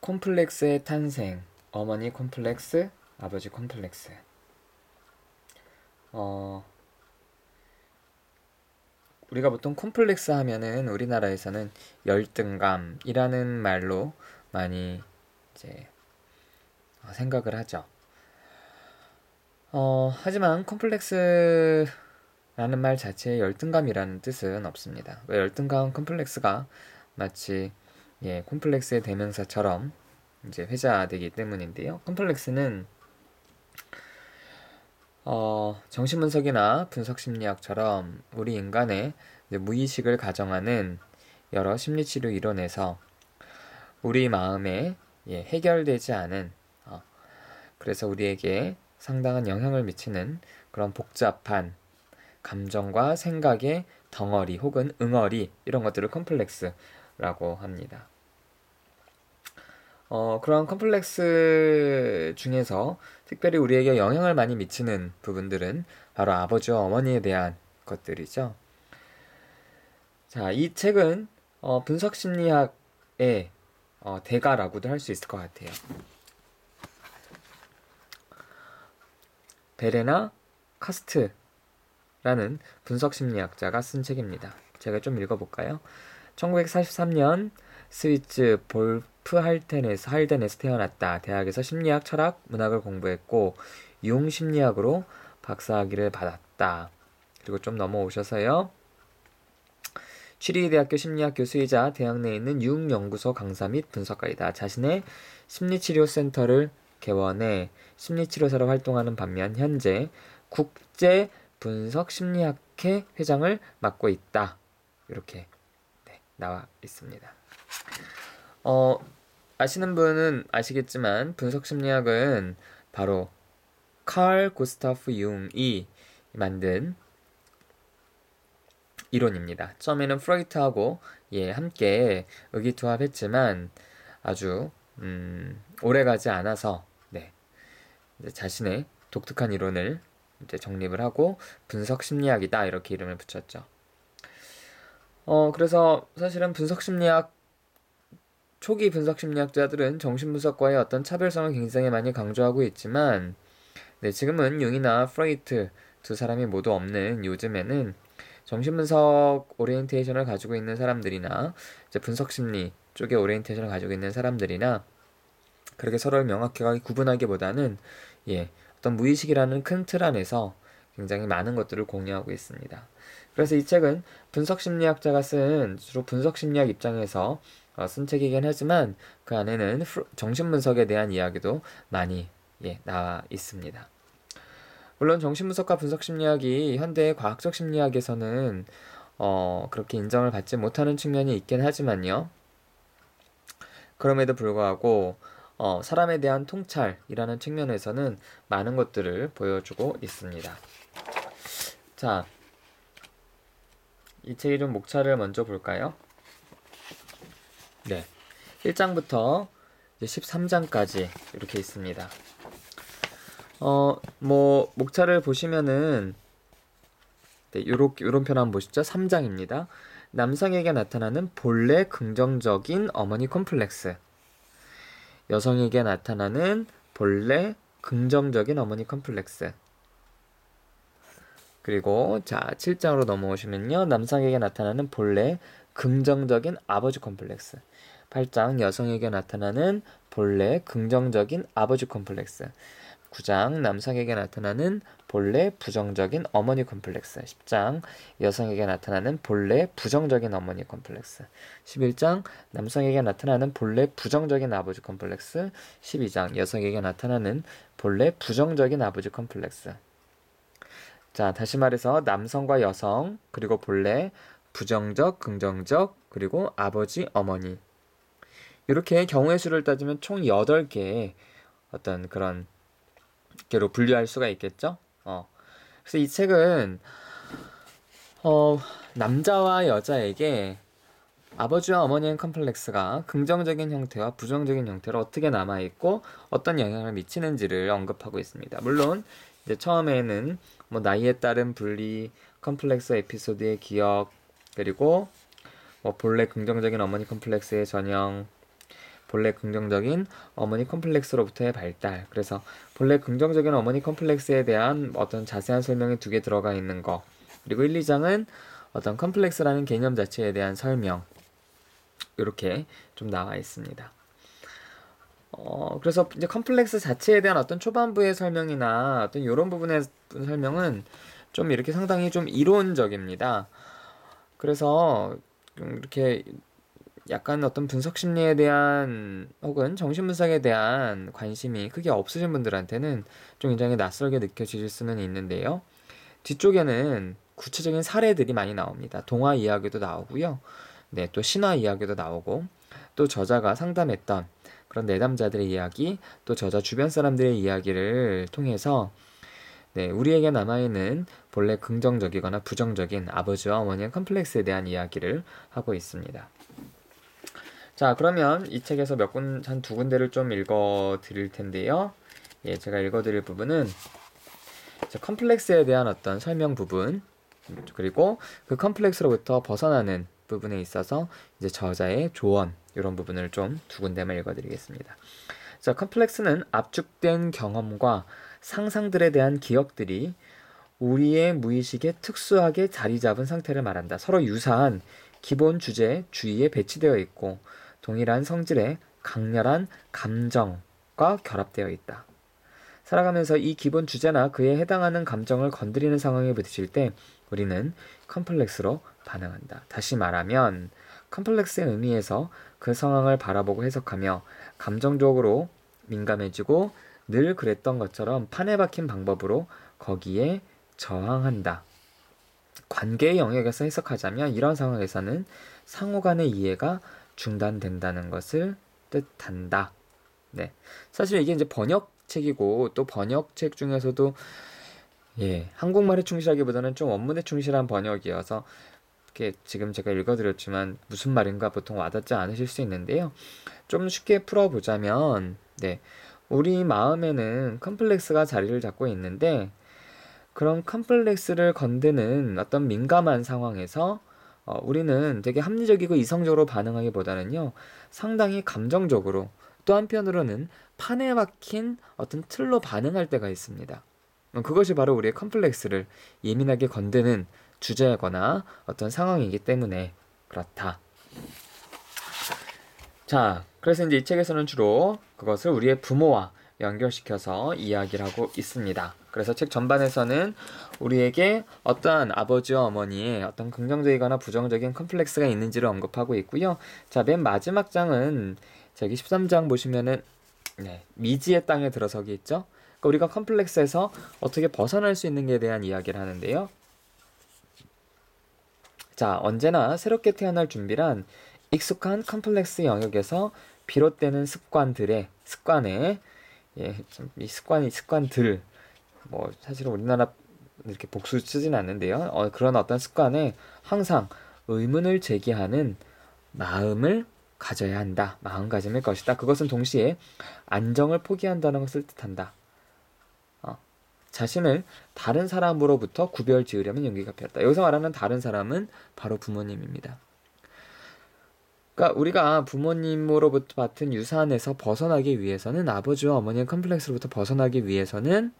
콤플렉스의 탄생, 어머니 콤플렉스, 아버지 콤플렉스. 우리가 보통 콤플렉스 하면은 우리나라에서는 열등감이라는 말로 많이 이제 생각을 하죠. 하지만 콤플렉스라는 말 자체에 열등감이라는 뜻은 없습니다. 왜 열등감 콤플렉스가 마치 콤플렉스의 대명사처럼 이제 회자되기 때문인데요. 콤플렉스는 정신분석이나 분석심리학처럼 우리 인간의 무의식을 가정하는 여러 심리치료 이론에서 우리 마음에 해결되지 않은 그래서 우리에게 상당한 영향을 미치는 그런 복잡한 감정과 생각의 덩어리 혹은 응어리 이런 것들을 콤플렉스라고 합니다. 그런 콤플렉스 중에서 특별히 우리에게 영향을 많이 미치는 부분들은 바로 아버지와 어머니에 대한 것들이죠. 자, 이 책은 분석심리학의 대가라고도 할 수 있을 것 같아요. 베레나 카스트라는 분석심리학자가 쓴 책입니다. 제가 좀 읽어볼까요? 1943년 스위스 볼프 할덴에서 태어났다. 대학에서 심리학, 철학, 문학을 공부했고 융 심리학으로 박사학위를 받았다. 그리고 좀 넘어오셔서요. 취리히대학교 심리학 교수이자 대학 내에 있는 융 연구소 강사 및 분석가이다. 자신의 심리치료센터를 개원해 심리치료사로 활동하는 반면 현재 국제 분석심리학회 회장을 맡고 있다. 이렇게 나와 있습니다. 아시는 분은 아시겠지만 분석심리학은 바로 칼 구스타프 융이 만든 이론입니다. 처음에는 프로이트하고 함께 의기투합했지만 아주 오래가지 않아서 이제 자신의 독특한 이론을 이제 정립을 하고 분석심리학이다 이렇게 이름을 붙였죠. 그래서 사실은 초기 분석심리학자들은 정신분석과의 어떤 차별성을 굉장히 많이 강조하고 있지만, 지금은 융이나 프로이트 두 사람이 모두 없는 요즘에는 정신분석 오리엔테이션을 가지고 있는 사람들이나 이제 분석심리 쪽의 오리엔테이션을 가지고 있는 사람들이나 그렇게 서로를 명확하게 구분하기보다는 어떤 무의식이라는 큰 틀 안에서 굉장히 많은 것들을 공유하고 있습니다. 그래서 이 책은 분석심리학자가 쓴 주로 분석심리학 입장에서 쓴 책이긴 하지만 그 안에는 정신분석에 대한 이야기도 많이 나와 있습니다. 물론 정신분석과 분석심리학이 현대의 과학적 심리학에서는 그렇게 인정을 받지 못하는 측면이 있긴 하지만요. 그럼에도 불구하고 사람에 대한 통찰이라는 측면에서는 많은 것들을 보여주고 있습니다. 자, 이 책의 좀 목차를 먼저 볼까요? 1장부터 13장까지 이렇게 있습니다. 목차를 보시면은 요런 편 한번 보시죠. 3장입니다. 남성에게 나타나는 본래 긍정적인 어머니 콤플렉스. 여성에게 나타나는 본래 긍정적인 어머니 콤플렉스. 그리고 7장으로 넘어오시면요. 남성에게 나타나는 본래 긍정적인 아버지 콤플렉스. 8장 여성에게 나타나는 본래 긍정적인 아버지 콤플렉스. 9장 남성에게 나타나는 본래 부정적인 어머니 콤플렉스. 10장 여성에게 나타나는 본래 부정적인 어머니 콤플렉스. 11장 남성에게 나타나는 본래 부정적인 아버지 콤플렉스. 12장 여성에게 나타나는 본래 부정적인 아버지 콤플렉스. 자, 다시 말해서 남성과 여성, 그리고 본래 부정적, 긍정적, 그리고 아버지, 어머니. 이렇게 경우의 수를 따지면 총 8개의 어떤 그런 개로 분류할 수가 있겠죠? 그래서 이 책은 남자와 여자에게 아버지와 어머니의 컴플렉스가 긍정적인 형태와 부정적인 형태로 어떻게 남아있고 어떤 영향을 미치는지를 언급하고 있습니다. 물론 이제 처음에는 나이에 따른 분리, 컴플렉스 에피소드의 기억, 그리고 본래 긍정적인 어머니 컴플렉스의 전형, 본래 긍정적인 어머니 컴플렉스로부터의 발달. 그래서 본래 긍정적인 어머니 컴플렉스에 대한 어떤 자세한 설명이 두 개 들어가 있는 거. 그리고 1, 2장은 어떤 컴플렉스라는 개념 자체에 대한 설명. 이렇게 좀 나와 있습니다. 그래서 이제 컴플렉스 자체에 대한 어떤 초반부의 설명이나 어떤 이런 부분의 설명은 좀 이렇게 상당히 좀 이론적입니다. 그래서 좀 이렇게 약간 어떤 분석 심리에 대한 혹은 정신분석에 대한 관심이 크게 없으신 분들한테는 좀 굉장히 낯설게 느껴질 수는 있는데요. 뒤쪽에는 구체적인 사례들이 많이 나옵니다. 동화 이야기도 나오고요. 네, 또 신화 이야기도 나오고, 또 저자가 상담했던 그런 내담자들의 이야기, 또 저자 주변 사람들의 이야기를 통해서 네, 우리에게 남아있는 본래 긍정적이거나 부정적인 아버지와 어머니의 컴플렉스에 대한 이야기를 하고 있습니다. 자, 그러면 이 책에서 한 두 군데를 좀 읽어 드릴 텐데요. 예, 제가 읽어 드릴 부분은 컴플렉스에 대한 어떤 설명 부분, 그리고 그 컴플렉스로부터 벗어나는 부분에 있어서 이제 저자의 조언, 이런 부분을 좀 두 군데만 읽어 드리겠습니다. 자, 컴플렉스는 압축된 경험과 상상들에 대한 기억들이 우리의 무의식에 특수하게 자리 잡은 상태를 말한다. 서로 유사한 기본 주제 주위에 배치되어 있고 동일한 성질의 강렬한 감정과 결합되어 있다. 살아가면서 이 기본 주제나 그에 해당하는 감정을 건드리는 상황에 부딪힐 때 우리는 컴플렉스로 반응한다. 다시 말하면 컴플렉스의 의미에서 그 상황을 바라보고 해석하며 감정적으로 민감해지고 늘 그랬던 것처럼 판에 박힌 방법으로 거기에 저항한다. 관계의 영역에서 해석하자면 이런 상황에서는 상호 간의 이해가 중단된다는 것을 뜻한다. 네. 사실 이게 이제 번역책이고 또 번역책 중에서도 예, 한국말에 충실하기보다는 좀 원문에 충실한 번역이어서 이렇게 지금 제가 읽어드렸지만 무슨 말인가 보통 와닿지 않으실 수 있는데요. 좀 쉽게 풀어보자면 네, 우리 마음에는 컴플렉스가 자리를 잡고 있는데 그런 컴플렉스를 건드는 어떤 민감한 상황에서 우리는 되게 합리적이고 이성적으로 반응하기보다는요, 상당히 감정적으로 또 한편으로는 판에 박힌 어떤 틀로 반응할 때가 있습니다. 그것이 바로 우리의 컴플렉스를 예민하게 건드는 주제거나 어떤 상황이기 때문에 그렇다. 자, 그래서 이제 이 책에서는 주로 그것을 우리의 부모와 연결시켜서 이야기를 하고 있습니다. 그래서 책 전반에서는 우리에게 어떠한 아버지와 어머니의 어떤 긍정적이거나 부정적인 컴플렉스가 있는지를 언급하고 있고요. 자, 맨 마지막 장은 저기 13장 보시면은 네, 미지의 땅에 들어서기 있죠. 그러니까 우리가 컴플렉스에서 어떻게 벗어날 수 있는지에 대한 이야기를 하는데요. 자, 언제나 새롭게 태어날 준비란 익숙한 컴플렉스 영역에서 비롯되는 습관에 예, 이 습관들 뭐 사실은 우리나라 이렇게 복수 쓰진 않는데요. 그런 어떤 습관에 항상 의문을 제기하는 마음을 가져야 한다. 마음가짐일 것이다. 그것은 동시에 안정을 포기한다는 것을 뜻한다. 자신을 다른 사람으로부터 구별 지으려면 용기가 필요하다. 여기서 말하는 다른 사람은 바로 부모님입니다. 그러니까 우리가 부모님으로부터 받은 유산에서 벗어나기 위해서는 아버지와 어머니의 컴플렉스로부터 벗어나기 위해서는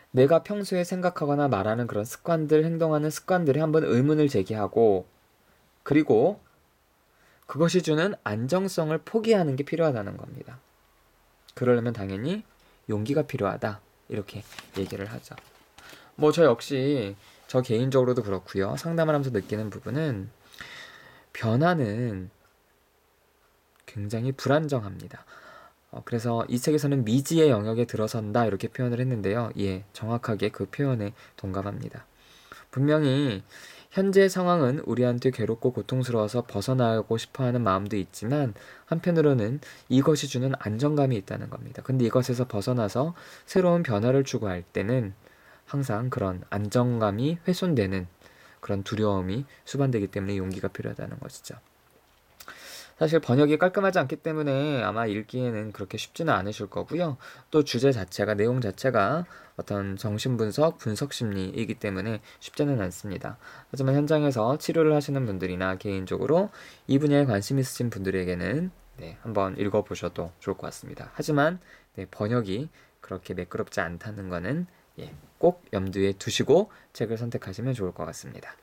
내가 평소에 생각하거나 말하는 그런 습관들, 행동하는 습관들에 한번 의문을 제기하고 그리고 그것이 주는 안정성을 포기하는 게 필요하다는 겁니다. 그러려면 당연히 용기가 필요하다. 이렇게 얘기를 하죠. 뭐 저 역시 저 개인적으로도 그렇고요. 상담을 하면서 느끼는 부분은 변화는 굉장히 불안정합니다. 그래서 이 책에서는 미지의 영역에 들어선다 이렇게 표현을 했는데요. 예, 정확하게 그 표현에 동감합니다. 분명히 현재 상황은 우리한테 괴롭고 고통스러워서 벗어나고 싶어하는 마음도 있지만 한편으로는 이것이 주는 안정감이 있다는 겁니다. 근데 이것에서 벗어나서 새로운 변화를 추구할 때는 항상 그런 안정감이 훼손되는 그런 두려움이 수반되기 때문에 용기가 필요하다는 것이죠. 사실 번역이 깔끔하지 않기 때문에 아마 읽기에는 그렇게 쉽지는 않으실 거고요. 또 주제 자체가, 내용 자체가 어떤 정신분석, 분석심리이기 때문에 쉽지는 않습니다. 하지만 현장에서 치료를 하시는 분들이나 개인적으로 이 분야에 관심 있으신 분들에게는 네, 한번 읽어보셔도 좋을 것 같습니다. 하지만 네, 번역이 그렇게 매끄럽지 않다는 거는 꼭 염두에 두시고 책을 선택하시면 좋을 것 같습니다.